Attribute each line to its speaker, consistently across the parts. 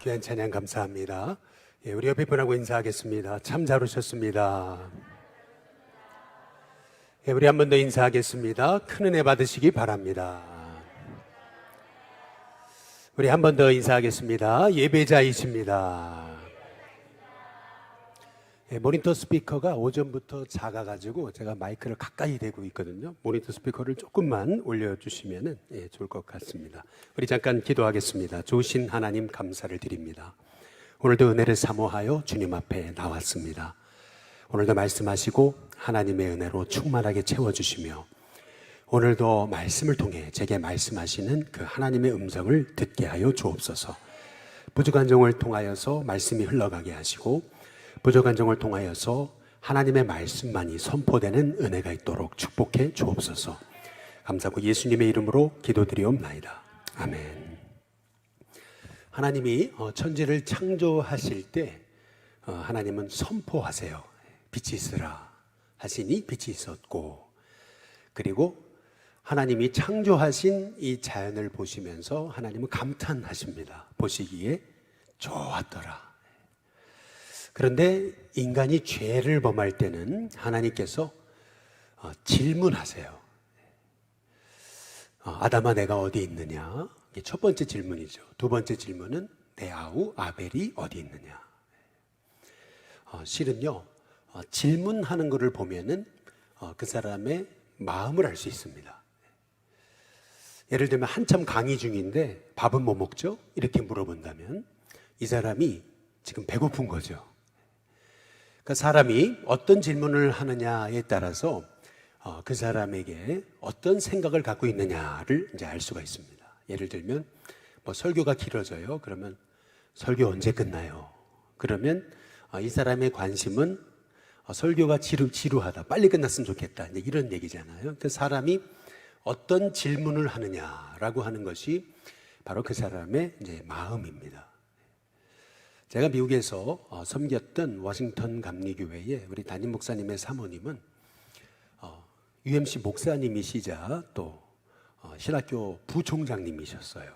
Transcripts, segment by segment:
Speaker 1: 귀한 찬양 감사합니다. 우리 옆에 분하고 인사하겠습니다. 참 잘 오셨습니다. 우리 한 번 더 인사하겠습니다. 큰 은혜 받으시기 바랍니다. 우리 한 번 더 인사하겠습니다. 예배자이십니다. 모니터 스피커가 오전부터 작아가지고 제가 마이크를 가까이 대고 있거든요. 모니터 스피커를 조금만 올려주시면 좋을 것 같습니다. 우리 잠깐 기도하겠습니다. 좋으신 하나님 감사를 드립니다. 오늘도 은혜를 사모하여 주님 앞에 나왔습니다. 오늘도 말씀하시고 하나님의 은혜로 충만하게 채워주시며 오늘도 말씀을 통해 제게 말씀하시는 그 하나님의 음성을 듣게 하여 주옵소서. 부족한 종을 통하여서 말씀이 흘러가게 하시고 부족한 종을 통하여서 하나님의 말씀만이 선포되는 은혜가 있도록 축복해 주옵소서. 감사하고 예수님의 이름으로 기도드리옵나이다. 아멘. 하나님이 천지를 창조하실 때 하나님은 선포하세요. 빛이 있으라 하시니 빛이 있었고, 그리고 하나님이 창조하신 이 자연을 보시면서 하나님은 감탄하십니다. 보시기에 좋았더라. 그런데 인간이 죄를 범할 때는 하나님께서 질문하세요. 아담아 내가 어디 있느냐? 이게 첫 번째 질문이죠. 두 번째 질문은 내 아우 아벨이 어디 있느냐? 실은요, 질문하는 것을 보면은 그 사람의 마음을 알 수 있습니다. 예를 들면 한참 강의 중인데 밥은 뭐 먹죠? 이렇게 물어본다면 이 사람이 지금 배고픈 거죠. 그 사람이 어떤 질문을 하느냐에 따라서 그 사람에게 어떤 생각을 갖고 있느냐를 이제 알 수가 있습니다. 예를 들면 뭐 설교가 길어져요. 그러면 설교 언제 끝나요? 그러면 이 사람의 관심은 설교가 지루하다, 빨리 끝났으면 좋겠다, 이제 이런 얘기잖아요. 그 사람이 어떤 질문을 하느냐라고 하는 것이 바로 그 사람의 이제 마음입니다. 제가 미국에서 섬겼던 워싱턴 감리교회에 우리 담임 목사님의 사모님은 UMC 목사님이시자 또 신학교 부총장님이셨어요.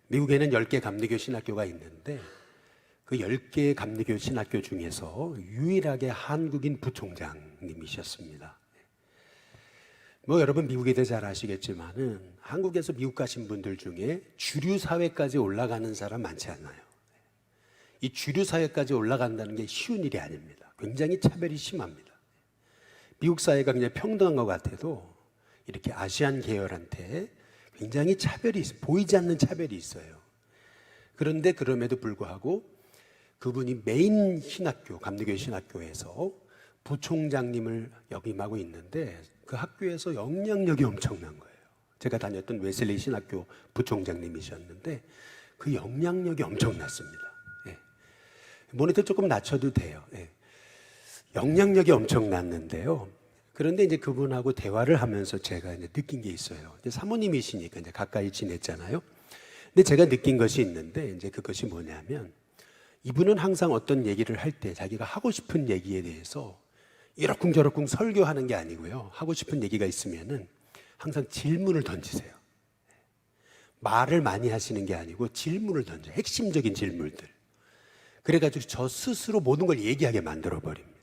Speaker 1: 미국에는 10개 감리교 신학교가 있는데 그 10개 감리교 신학교 중에서 유일하게 한국인 부총장님이셨습니다. 뭐 여러분 미국에 대해 잘 아시겠지만은 한국에서 미국 가신 분들 중에 주류 사회까지 올라가는 사람 많지 않아요. 이 주류 사회까지 올라간다는 게 쉬운 일이 아닙니다. 굉장히 차별이 심합니다. 미국 사회가 그냥 평등한 것 같아도 이렇게 아시안 계열한테 굉장히 차별이 있어요. 보이지 않는 차별이 있어요. 그런데 그럼에도 불구하고 그분이 메인 신학교, 감리교 신학교에서 부총장님을 역임하고 있는데 그 학교에서 영향력이 엄청난 거예요. 제가 다녔던 웨슬리 신학교 부총장님이셨는데 그 영향력이 엄청났습니다. 모니터 조금 낮춰도 돼요. 영향력이 엄청났는데요. 그런데 이제 그분하고 대화를 하면서 제가 이제 느낀 게 있어요. 이제 사모님이시니까 이제 가까이 지냈잖아요. 근데 제가 느낀 것이 있는데 이제 그것이 뭐냐면 이분은 항상 어떤 얘기를 할 때 자기가 하고 싶은 얘기에 대해서 이러쿵저러쿵 설교하는 게 아니고요. 하고 싶은 얘기가 있으면은 항상 질문을 던지세요. 말을 많이 하시는 게 아니고 질문을 던져요. 핵심적인 질문들. 그래가지고 저 스스로 모든 걸 얘기하게 만들어버립니다.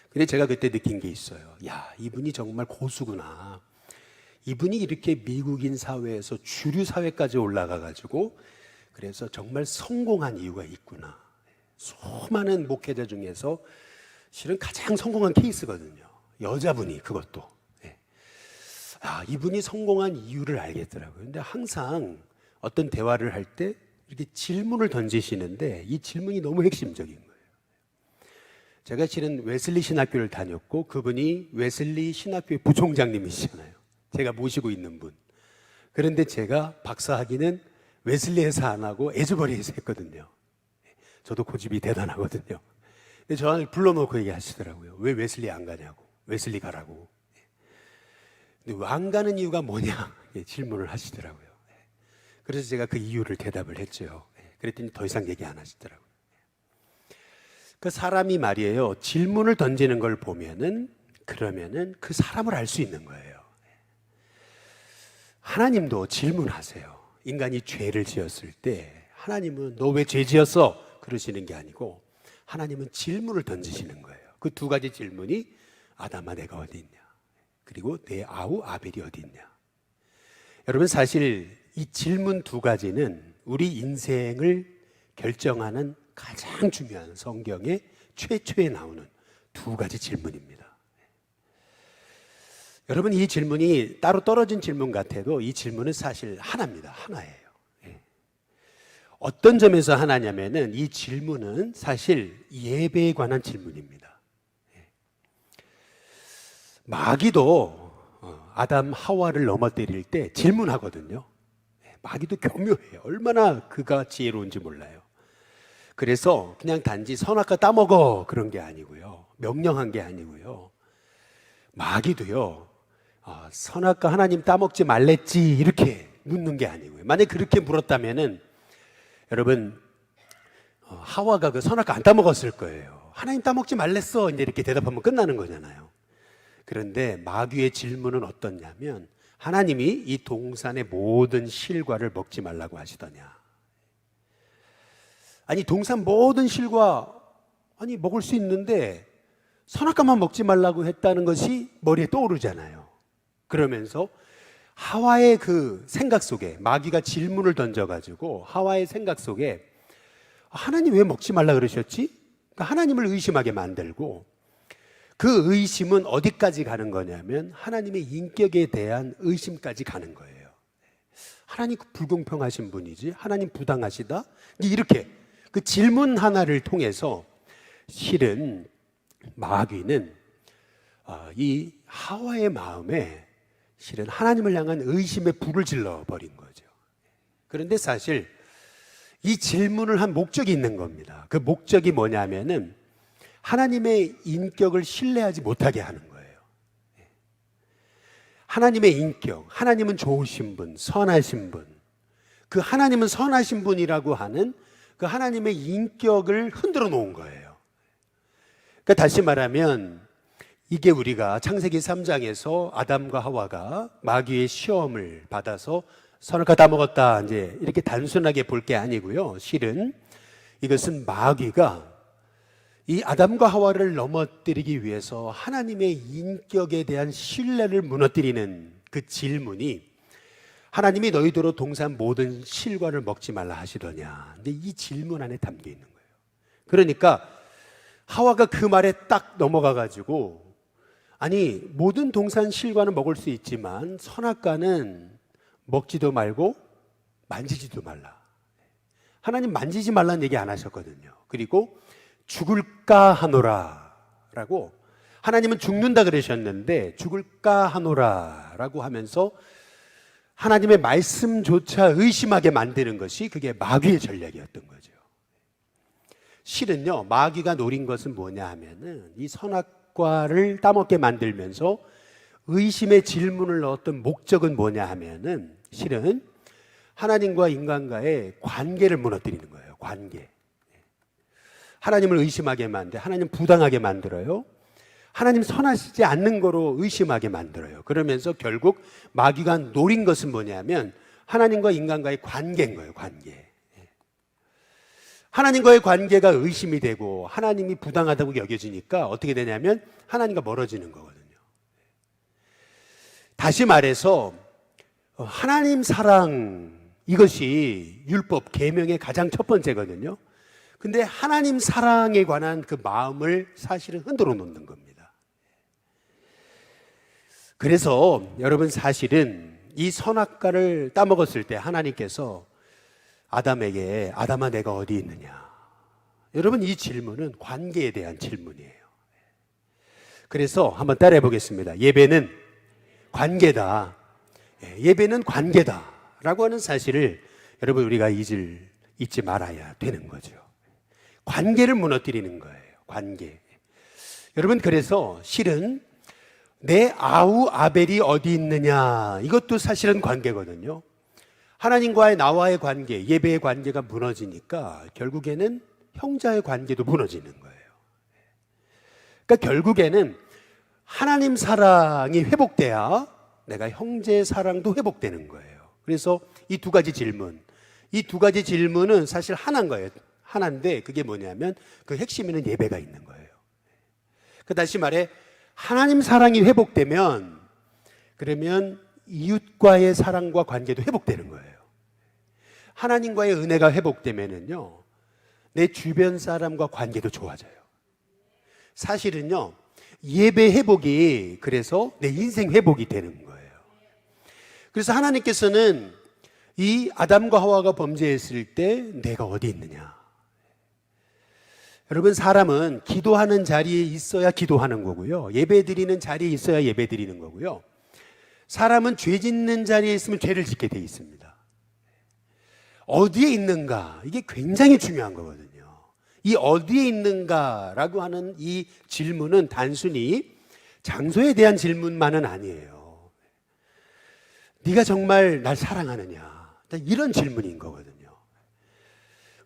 Speaker 1: 근데 제가 그때 느낀 게 있어요. 야, 이분이 정말 고수구나. 이분이 이렇게 미국인 사회에서 주류 사회까지 올라가가지고 그래서 정말 성공한 이유가 있구나. 수많은 목회자 중에서 실은 가장 성공한 케이스거든요. 여자분이 그것도. 이분이 성공한 이유를 알겠더라고요. 근데 항상 어떤 대화를 할 때 이렇게 질문을 던지시는데 이 질문이 너무 핵심적인 거예요. 제가 실은 웨슬리 신학교를 다녔고 그분이 웨슬리 신학교의 부총장님이시잖아요. 제가 모시고 있는 분. 그런데 제가 박사학위는 웨슬리에서 안 하고 에즈버리에서 했거든요. 저도 고집이 대단하거든요. 근데 저를 불러놓고 얘기하시더라고요. 왜 웨슬리 안 가냐고. 웨슬리 가라고. 근데 안 가는 이유가 뭐냐 질문을 하시더라고요. 그래서 제가 그 이유를 대답을 했죠. 그랬더니 더 이상 얘기 안 하시더라고요. 그 사람이 말이에요. 질문을 던지는 걸 보면은 그러면은 그 사람을 알 수 있는 거예요. 하나님도 질문하세요. 인간이 죄를 지었을 때 하나님은 너 왜 죄 지었어? 그러시는 게 아니고 하나님은 질문을 던지시는 거예요. 그 두 가지 질문이 아담아 내가 어디 있냐, 그리고 내 아우 아벨이 어디 있냐. 여러분, 사실 이 질문 두 가지는 우리 인생을 결정하는 가장 중요한 성경의 최초에 나오는 두 가지 질문입니다. 여러분, 이 질문이 따로 떨어진 질문 같아도 이 질문은 사실 하나입니다. 하나예요. 어떤 점에서 하나냐면은 이 질문은 사실 예배에 관한 질문입니다. 마귀도 아담 하와를 넘어뜨릴 때 질문하거든요. 마귀도 교묘해요. 얼마나 그가 지혜로운지 몰라요. 그래서 그냥 단지 선악과 따먹어 그런 게 아니고요, 명령한 게 아니고요, 마귀도요 선악과 하나님 따먹지 말랬지 이렇게 묻는 게 아니고요, 만약 그렇게 물었다면은 여러분 하와가 그 선악과 안 따먹었을 거예요. 하나님 따먹지 말랬어 이제 이렇게 대답하면 끝나는 거잖아요. 그런데 마귀의 질문은 어떻냐면 하나님이 이 동산의 모든 실과를 먹지 말라고 하시더냐. 아니 동산 모든 실과 아니 먹을 수 있는데 선악과만 먹지 말라고 했다는 것이 머리에 떠오르잖아요. 그러면서 하와의 그 생각 속에 마귀가 질문을 던져가지고 하와의 생각 속에 하나님 왜 먹지 말라 그러셨지? 그러니까 하나님을 의심하게 만들고, 그 의심은 어디까지 가는 거냐면 하나님의 인격에 대한 의심까지 가는 거예요. 하나님 불공평하신 분이지, 하나님 부당하시다, 이렇게 그 질문 하나를 통해서 실은 마귀는 이 하와의 마음에 실은 하나님을 향한 의심의 불을 질러버린 거죠. 그런데 사실 이 질문을 한 목적이 있는 겁니다. 그 목적이 뭐냐면은 하나님의 인격을 신뢰하지 못하게 하는 거예요. 하나님의 인격, 하나님은 좋으신 분, 선하신 분, 그 하나님은 선하신 분이라고 하는 그 하나님의 인격을 흔들어 놓은 거예요. 그러니까 다시 말하면 이게 우리가 창세기 3장에서 아담과 하와가 마귀의 시험을 받아서 선악과 다 먹었다 이제 이렇게 단순하게 볼 게 아니고요, 실은 이것은 마귀가 이 아담과 하와를 넘어뜨리기 위해서 하나님의 인격에 대한 신뢰를 무너뜨리는 그 질문이 하나님이 너희더러 동산 모든 실과를 먹지 말라 하시더냐. 근데 이 질문 안에 담겨 있는 거예요. 그러니까 하와가 그 말에 딱 넘어가 가지고 아니 모든 동산 실과는 먹을 수 있지만 선악과는 먹지도 말고 만지지도 말라. 하나님 만지지 말라는 얘기 안 하셨거든요. 그리고 죽을까 하노라 라고, 하나님은 죽는다 그러셨는데 죽을까 하노라 라고 하면서 하나님의 말씀조차 의심하게 만드는 것이 그게 마귀의 전략이었던 거죠. 실은요, 마귀가 노린 것은 뭐냐 하면은 이 선악과를 따먹게 만들면서 의심의 질문을 넣었던 목적은 뭐냐 하면은 실은 하나님과 인간과의 관계를 무너뜨리는 거예요. 관계. 하나님을 의심하게 만들어, 하나님 부당하게 만들어요. 하나님 선하시지 않는 거로 의심하게 만들어요. 그러면서 결국 마귀가 노린 것은 뭐냐면 하나님과 인간과의 관계인 거예요. 관계. 하나님과의 관계가 의심이 되고 하나님이 부당하다고 여겨지니까 어떻게 되냐면 하나님과 멀어지는 거거든요. 다시 말해서 하나님 사랑, 이것이 율법 계명의 가장 첫 번째거든요. 근데 하나님 사랑에 관한 그 마음을 사실은 흔들어 놓는 겁니다. 그래서 여러분, 사실은 이 선악과를 따먹었을 때 하나님께서 아담에게 아담아 내가 어디 있느냐, 여러분 이 질문은 관계에 대한 질문이에요. 그래서 한번 따라해 보겠습니다. 예배는 관계다. 예배는 관계다 라고 하는 사실을 여러분 우리가 잊지 말아야 되는 거죠. 관계를 무너뜨리는 거예요. 관계. 여러분, 그래서 실은 내 아우 아벨이 어디 있느냐, 이것도 사실은 관계거든요. 하나님과의 나와의 관계, 예배의 관계가 무너지니까 결국에는 형제의 관계도 무너지는 거예요. 그러니까 결국에는 하나님 사랑이 회복돼야 내가 형제의 사랑도 회복되는 거예요. 그래서 이 두 가지 질문, 이 두 가지 질문은 사실 하나인 거예요. 하나인데 그게 뭐냐면 그 핵심에는 예배가 있는 거예요. 그 다시 말해 하나님 사랑이 회복되면 그러면 이웃과의 사랑과 관계도 회복되는 거예요. 하나님과의 은혜가 회복되면은요 내 주변 사람과 관계도 좋아져요. 사실은요 예배 회복이 그래서 내 인생 회복이 되는 거예요. 그래서 하나님께서는 이 아담과 하와가 범죄했을 때 내가 어디 있느냐. 여러분 사람은 기도하는 자리에 있어야 기도하는 거고요. 예배 드리는 자리에 있어야 예배 드리는 거고요. 사람은 죄 짓는 자리에 있으면 죄를 짓게 돼 있습니다. 어디에 있는가 이게 굉장히 중요한 거거든요. 이 어디에 있는가라고 하는 이 질문은 단순히 장소에 대한 질문만은 아니에요. 네가 정말 날 사랑하느냐 이런 질문인 거거든요.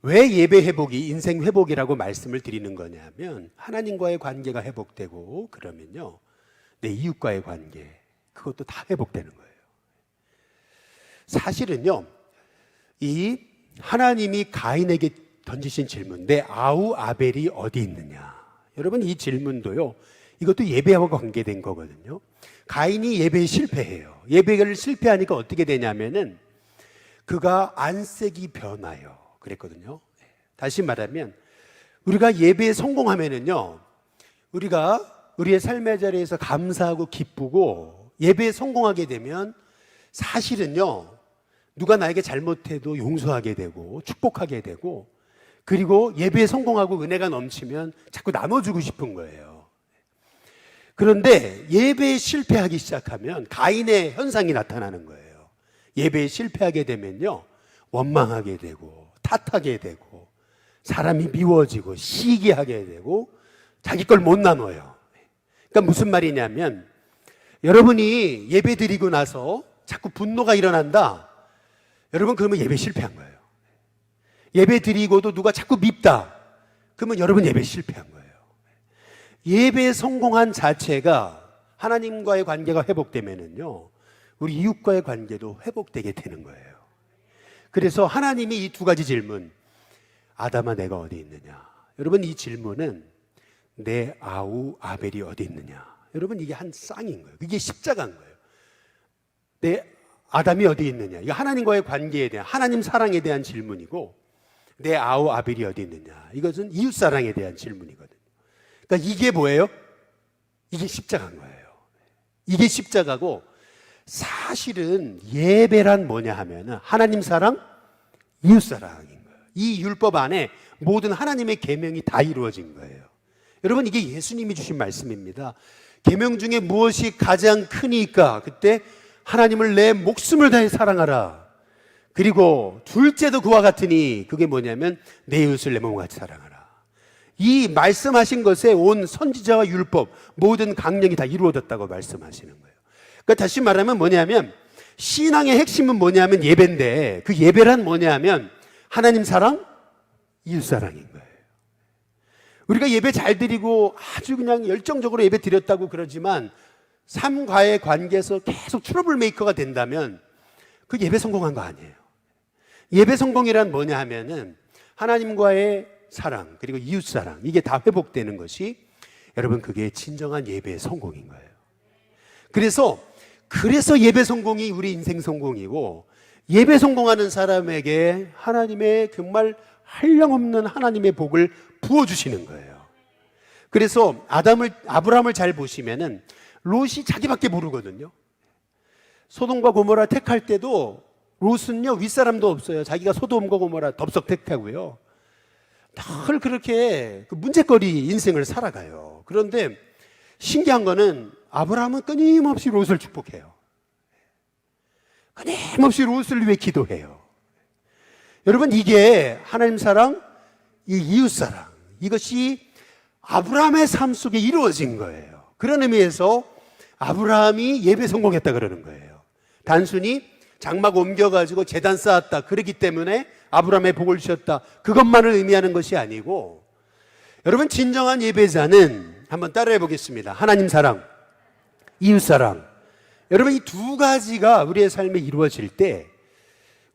Speaker 1: 왜 예배 회복이 인생 회복이라고 말씀을 드리는 거냐면 하나님과의 관계가 회복되고 그러면요 내 이웃과의 관계 그것도 다 회복되는 거예요. 사실은요 이 하나님이 가인에게 던지신 질문 내 아우 아벨이 어디 있느냐. 여러분 이 질문도요 이것도 예배와 관계된 거거든요. 가인이 예배에 실패해요. 예배를 실패하니까 어떻게 되냐면은 그가 안색이 변하여 그랬거든요. 다시 말하면 우리가 예배에 성공하면은요 우리가 우리의 삶의 자리에서 감사하고 기쁘고 예배에 성공하게 되면 사실은요 누가 나에게 잘못해도 용서하게 되고 축복하게 되고 그리고 예배에 성공하고 은혜가 넘치면 자꾸 나눠주고 싶은 거예요. 그런데 예배에 실패하기 시작하면 가인의 현상이 나타나는 거예요. 예배에 실패하게 되면요 원망하게 되고 탓하게 되고 사람이 미워지고 시기하게 되고 자기 걸 못 나눠요. 그러니까 무슨 말이냐면 여러분이 예배 드리고 나서 자꾸 분노가 일어난다. 여러분 그러면 예배 실패한 거예요. 예배 드리고도 누가 자꾸 밉다. 그러면 여러분 예배 실패한 거예요. 예배에 성공한 자체가 하나님과의 관계가 회복되면은요 우리 이웃과의 관계도 회복되게 되는 거예요. 그래서 하나님이 이 두 가지 질문 아담아 내가 어디 있느냐. 여러분 이 질문은 내 아우 아벨이 어디 있느냐. 여러분 이게 한 쌍인 거예요. 이게 십자가인 거예요. 내 아담이 어디 있느냐. 이거 하나님과의 관계에 대한 하나님 사랑에 대한 질문이고 내 아우 아벨이 어디 있느냐. 이것은 이웃 사랑에 대한 질문이거든요. 그러니까 이게 뭐예요? 이게 십자가인 거예요. 이게 십자가고 사실은 예배란 뭐냐 하면은 하나님 사랑, 이웃 사랑인 거예요. 이 율법 안에 모든 하나님의 계명이 다 이루어진 거예요. 여러분 이게 예수님이 주신 말씀입니다. 계명 중에 무엇이 가장 크니까 그때 하나님을 내 목숨을 다해 사랑하라. 그리고 둘째도 그와 같으니 그게 뭐냐면 내 이웃을 내 몸과 같이 사랑하라. 이 말씀하신 것에 온 선지자와 율법 모든 강령이 다 이루어졌다고 말씀하시는 거예요. 그러니까 다시 말하면 뭐냐면 신앙의 핵심은 뭐냐면 예배인데 그 예배란 뭐냐면 하나님 사랑, 이웃 사랑인 거예요. 우리가 예배 잘 드리고 아주 그냥 열정적으로 예배 드렸다고 그러지만 삶과의 관계에서 계속 트러블 메이커가 된다면 그 예배 성공한 거 아니에요. 예배 성공이란 뭐냐 하면은 하나님과의 사랑 그리고 이웃 사랑 이게 다 회복되는 것이 여러분 그게 진정한 예배의 성공인 거예요. 그래서 예배 성공이 우리 인생 성공이고 예배 성공하는 사람에게 하나님의 정말 한량없는 하나님의 복을 부어주시는 거예요. 그래서 아브라함을 잘 보시면은 롯이 자기밖에 모르거든요. 소돔과 고모라 택할 때도 롯은요 윗사람도 없어요. 자기가 소돔과 고모라 덥석 택하고요. 늘 그렇게 그 문제거리 인생을 살아가요. 그런데 신기한 거는 아브라함은 끊임없이 롯을 축복해요. 끊임없이 롯을 위해 기도해요. 여러분 이게 하나님 사랑, 이 이웃 사랑 이것이 아브라함의 삶 속에 이루어진 거예요. 그런 의미에서 아브라함이 예배 성공했다 그러는 거예요. 단순히 장막 옮겨가지고 제단 쌓았다 그러기 때문에 아브라함의 복을 주셨다 그것만을 의미하는 것이 아니고 여러분 진정한 예배자는 한번 따라해 보겠습니다. 하나님 사랑, 이웃 사랑. 여러분 이 두 가지가 우리의 삶에 이루어질 때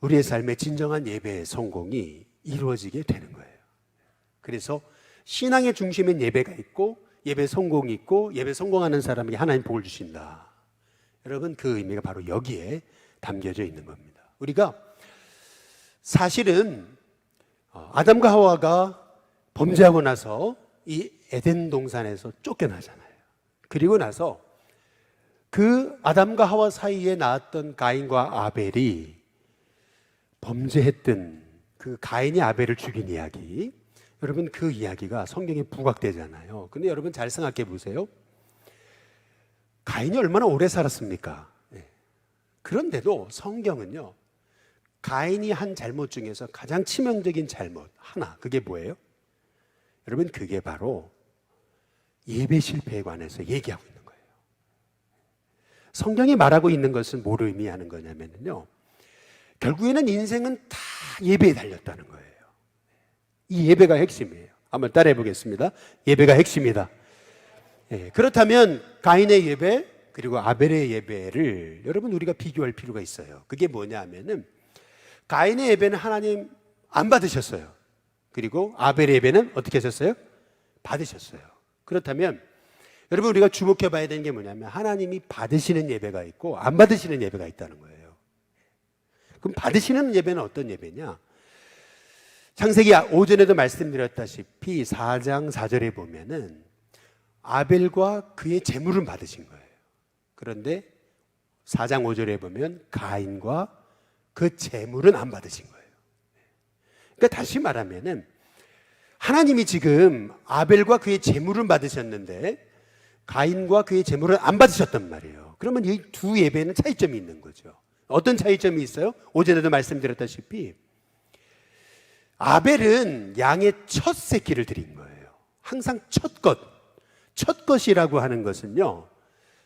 Speaker 1: 우리의 삶의 진정한 예배의 성공이 이루어지게 되는 거예요. 그래서 신앙의 중심엔 예배가 있고 예배 성공이 있고 예배 성공하는 사람에게 하나님 복을 주신다. 여러분, 그 의미가 바로 여기에 담겨져 있는 겁니다. 우리가 사실은 아담과 하와가 범죄하고 나서 이 에덴 동산에서 쫓겨나잖아요. 그리고 나서 그 아담과 하와 사이에 낳았던 가인과 아벨이 범죄했던 그 가인이 아벨을 죽인 이야기, 여러분 그 이야기가 성경에 부각되잖아요. 근데 여러분 잘 생각해 보세요. 가인이 얼마나 오래 살았습니까? 그런데도 성경은요, 가인이 한 잘못 중에서 가장 치명적인 잘못 하나, 그게 뭐예요? 여러분, 그게 바로 예배 실패에 관해서 얘기하고 있는 거예요. 성경이 말하고 있는 것은 뭐를 의미하는 거냐면요, 결국에는 인생은 다 예배에 달렸다는 거예요. 이 예배가 핵심이에요. 한번 따라해 보겠습니다. 예배가 핵심이다. 그렇다면 가인의 예배 그리고 아벨의 예배를 여러분 우리가 비교할 필요가 있어요. 그게 뭐냐 하면은 가인의 예배는 하나님 안 받으셨어요. 그리고 아벨의 예배는 어떻게 하셨어요? 받으셨어요. 그렇다면 여러분 우리가 주목해 봐야 되는 게 뭐냐면 하나님이 받으시는 예배가 있고 안 받으시는 예배가 있다는 거예요. 그럼 받으시는 예배는 어떤 예배냐? 창세기 오전에도 말씀드렸다시피 4장 4절에 보면은 아벨과 그의 제물은 받으신 거예요. 그런데 4장 5절에 보면 가인과 그 제물은 안 받으신 거예요. 그러니까 다시 말하면은 하나님이 지금 아벨과 그의 제물은 받으셨는데 가인과 그의 제물은 안 받으셨단 말이에요. 그러면 이 두 예배는 차이점이 있는 거죠. 어떤 차이점이 있어요? 오전에도 말씀드렸다시피 아벨은 양의 첫 새끼를 드린 거예요. 항상 첫 것. 첫 것이라고 하는 것은요,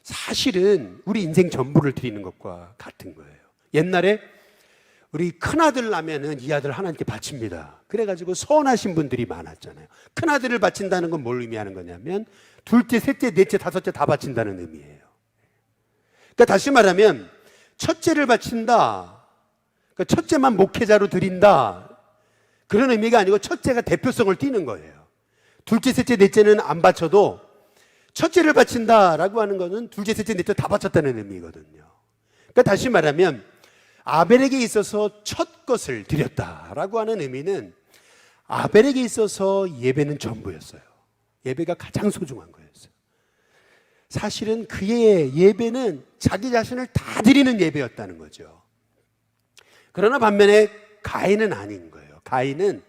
Speaker 1: 사실은 우리 인생 전부를 드리는 것과 같은 거예요. 옛날에 우리 큰아들 나면은 이 아들 하나님께 바칩니다. 그래가지고 서운하신 분들이 많았잖아요. 큰아들을 바친다는 건 뭘 의미하는 거냐면 둘째, 셋째, 넷째, 다섯째 다 바친다는 의미예요. 그러니까 다시 말하면 첫째를 바친다, 그러니까 첫째만 목회자로 드린다, 그런 의미가 아니고 첫째가 대표성을 띠는 거예요. 둘째, 셋째, 넷째는 안 바쳐도 첫째를 바친다라고 하는 것은 둘째, 셋째, 넷째 다 바쳤다는 의미거든요. 그러니까 다시 말하면 아벨에게 있어서 첫 것을 드렸다라고 하는 의미는 아벨에게 있어서 예배는 전부였어요. 예배가 가장 소중한 거였어요. 사실은 그의 예배는 자기 자신을 다 드리는 예배였다는 거죠. 그러나 반면에 가인은 아닌 거예요. 가인은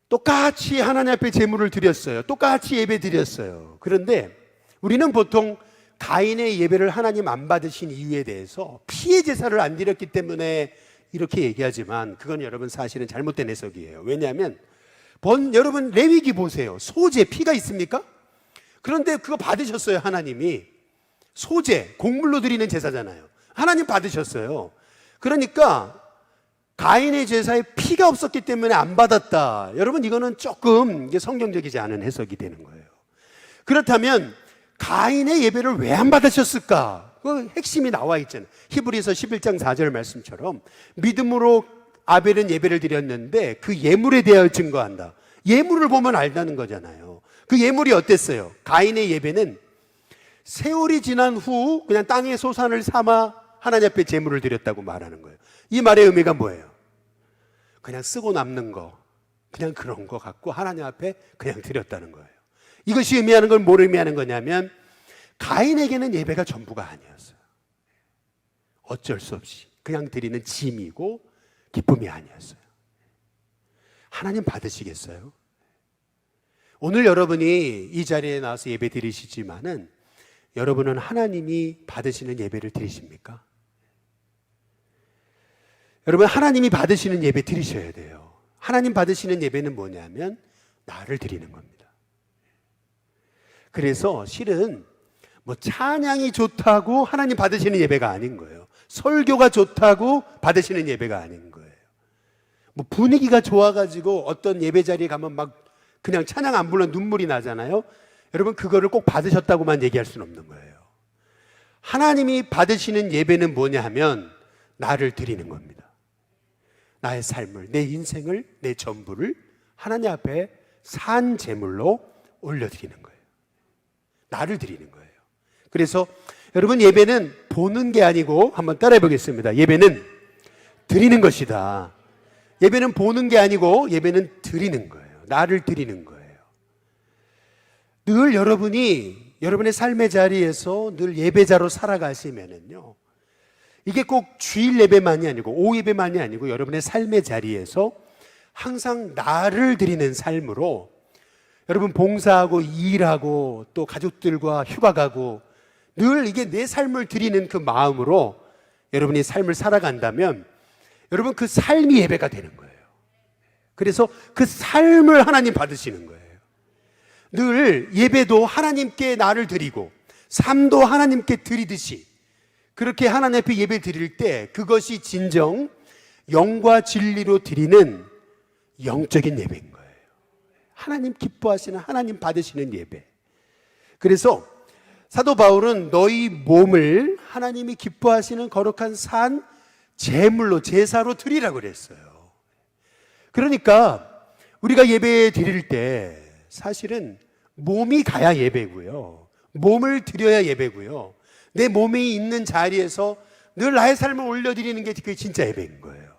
Speaker 1: 똑같이 하나님 앞에 제물을 드렸어요. 똑같이 예배 드렸어요. 그런데 우리는 보통 가인의 예배를 하나님 안 받으신 이유에 대해서 피의 제사를 안 드렸기 때문에 이렇게 얘기하지만 그건 여러분 사실은 잘못된 해석이에요. 왜냐하면 여러분 레위기 보세요. 소제 피가 있습니까? 그런데 그거 받으셨어요. 하나님이 소제 곡물로 드리는 제사잖아요. 하나님 받으셨어요. 그러니까 가인의 제사에 피가 없었기 때문에 안 받았다. 여러분 이거는 조금 성경적이지 않은 해석이 되는 거예요. 그렇다면 가인의 예배를 왜 안 받으셨을까? 그 핵심이 나와 있잖아요. 히브리서 11장 4절 말씀처럼 믿음으로 아벨은 예배를 드렸는데 그 예물에 대하여 증거한다. 예물을 보면 알다는 거잖아요. 그 예물이 어땠어요? 가인의 예배는 세월이 지난 후 그냥 땅의 소산을 삼아 하나님 앞에 제물을 드렸다고 말하는 거예요. 이 말의 의미가 뭐예요? 그냥 쓰고 남는 거, 그냥 그런 거 갖고 하나님 앞에 그냥 드렸다는 거예요. 이것이 의미하는 건 뭘 의미하는 거냐면 가인에게는 예배가 전부가 아니었어요. 어쩔 수 없이 그냥 드리는 짐이고 기쁨이 아니었어요. 하나님 받으시겠어요? 오늘 여러분이 이 자리에 나와서 예배 드리시지만은 여러분은 하나님이 받으시는 예배를 드리십니까? 여러분 하나님이 받으시는 예배 드리셔야 돼요. 하나님 받으시는 예배는 뭐냐면 나를 드리는 겁니다. 그래서 실은 뭐 찬양이 좋다고 하나님 받으시는 예배가 아닌 거예요. 설교가 좋다고 받으시는 예배가 아닌 거예요. 뭐 분위기가 좋아가지고 어떤 예배 자리에 가면 막 그냥 찬양 안 불러 눈물이 나잖아요. 여러분 그거를 꼭 받으셨다고만 얘기할 수는 없는 거예요. 하나님이 받으시는 예배는 뭐냐 하면 나를 드리는 겁니다. 나의 삶을, 내 인생을, 내 전부를 하나님 앞에 산 제물로 올려드리는 거예요. 나를 드리는 거예요. 그래서 여러분, 예배는 보는 게 아니고, 한번 따라해 보겠습니다. 예배는 드리는 것이다. 예배는 보는 게 아니고 예배는 드리는 거예요. 나를 드리는 거예요. 늘 여러분이 여러분의 삶의 자리에서 늘 예배자로 살아가시면은요, 이게 꼭 주일 예배만이 아니고 오후 예배만이 아니고 여러분의 삶의 자리에서 항상 나를 드리는 삶으로, 여러분 봉사하고 일하고 또 가족들과 휴가 가고 늘 이게 내 삶을 드리는 그 마음으로 여러분이 삶을 살아간다면 여러분 그 삶이 예배가 되는 거예요. 그래서 그 삶을 하나님 받으시는 거예요. 늘 예배도 하나님께 나를 드리고 삶도 하나님께 드리듯이 그렇게 하나님 앞에 예배 드릴 때 그것이 진정 영과 진리로 드리는 영적인 예배인 거예요. 하나님 기뻐하시는, 하나님 받으시는 예배. 그래서 사도 바울은 너희 몸을 하나님이 기뻐하시는 거룩한 산 제물로, 제사로 드리라고 그랬어요. 그러니까 우리가 예배 드릴 때 사실은 몸이 가야 예배고요, 몸을 드려야 예배고요, 내 몸이 있는 자리에서 늘 나의 삶을 올려드리는 게 그게 진짜 예배인 거예요.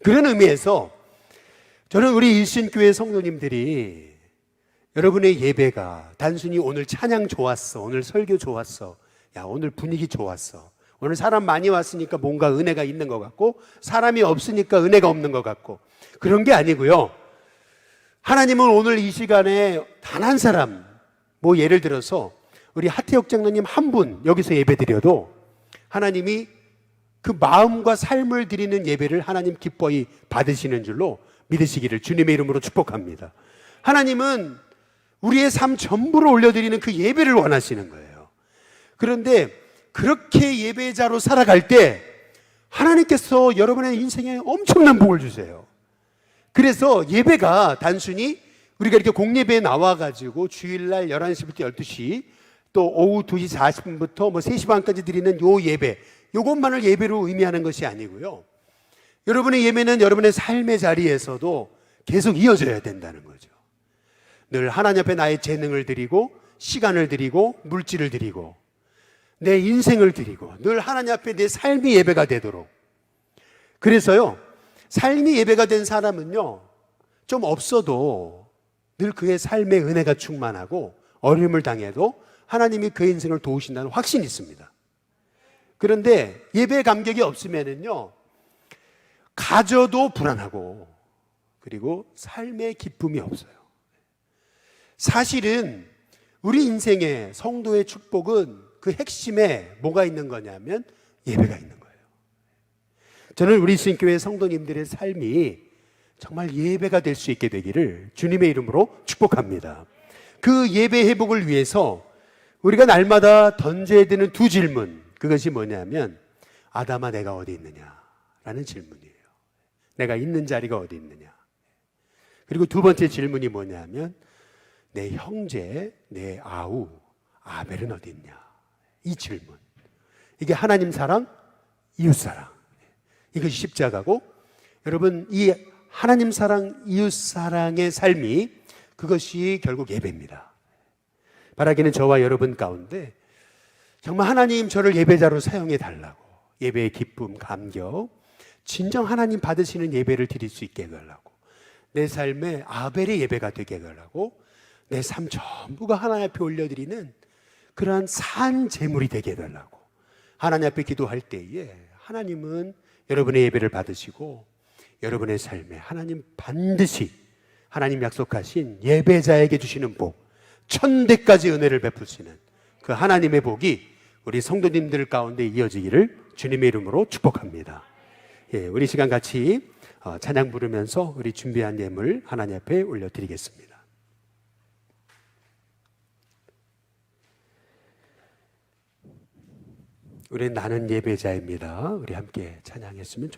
Speaker 1: 그런 의미에서 저는 우리 일신교회 성도님들이 여러분의 예배가 단순히 오늘 찬양 좋았어, 오늘 설교 좋았어, 야 오늘 분위기 좋았어, 오늘 사람 많이 왔으니까 뭔가 은혜가 있는 것 같고 사람이 없으니까 은혜가 없는 것 같고 그런 게 아니고요, 하나님은 오늘 이 시간에 단 한 사람, 뭐 예를 들어서 우리 하태혁 장로님 한 분 여기서 예배 드려도 하나님이 그 마음과 삶을 드리는 예배를 하나님 기뻐히 받으시는 줄로 믿으시기를 주님의 이름으로 축복합니다. 하나님은 우리의 삶 전부를 올려드리는 그 예배를 원하시는 거예요. 그런데 그렇게 예배자로 살아갈 때 하나님께서 여러분의 인생에 엄청난 복을 주세요. 그래서 예배가 단순히 우리가 이렇게 공예배에 나와가지고 주일날 11시부터 12시 또 오후 2시 40분부터 뭐 3시 반까지 드리는 요 예배, 요것만을 예배로 의미하는 것이 아니고요, 여러분의 예배는 여러분의 삶의 자리에서도 계속 이어져야 된다는 거죠. 늘 하나님 앞에 나의 재능을 드리고 시간을 드리고 물질을 드리고 내 인생을 드리고 늘 하나님 앞에 내 삶이 예배가 되도록. 그래서요, 삶이 예배가 된 사람은요, 좀 없어도 늘 그의 삶의 은혜가 충만하고 어려움을 당해도 하나님이 그의 인생을 도우신다는 확신이 있습니다. 그런데 예배 감격이 없으면은요, 가져도 불안하고 그리고 삶의 기쁨이 없어요. 사실은 우리 인생의 성도의 축복은 그 핵심에 뭐가 있는 거냐면 예배가 있는 거예요. 저는 우리 신교회 성도님들의 삶이 정말 예배가 될 수 있게 되기를 주님의 이름으로 축복합니다. 그 예배 회복을 위해서 우리가 날마다 던져야 되는 두 질문, 그것이 뭐냐면 아담아 내가 어디 있느냐 라는 질문이에요. 내가 있는 자리가 어디 있느냐. 그리고 두 번째 질문이 뭐냐면 내 형제, 내 아우 아벨은 어디 있냐. 이 질문. 이게 하나님 사랑, 이웃 사랑, 이것이 십자가고, 여러분 이 하나님 사랑, 이웃 사랑의 삶이 그것이 결국 예배입니다. 바라기는 저와 여러분 가운데 정말 하나님 저를 예배자로 사용해 달라고, 예배의 기쁨, 감격, 진정 하나님 받으시는 예배를 드릴 수 있게 해달라고, 내 삶에 아벨의 예배가 되게 해달라고, 내 삶 전부가 하나님 앞에 올려드리는 그러한 산 제물이 되게 해달라고 하나님 앞에 기도할 때에 하나님은 여러분의 예배를 받으시고 여러분의 삶에 하나님 반드시 하나님 약속하신 예배자에게 주시는 복, 1000대까지 은혜를 베푸시는 그 하나님의 복이 우리 성도님들 가운데 이어지기를 주님의 이름으로 축복합니다. 예, 우리 시간 같이 찬양 부르면서 우리 준비한 예물 하나님 앞에 올려드리겠습니다. 우리 나는 예배자입니다. 우리 함께 찬양했으면 좋겠습니다.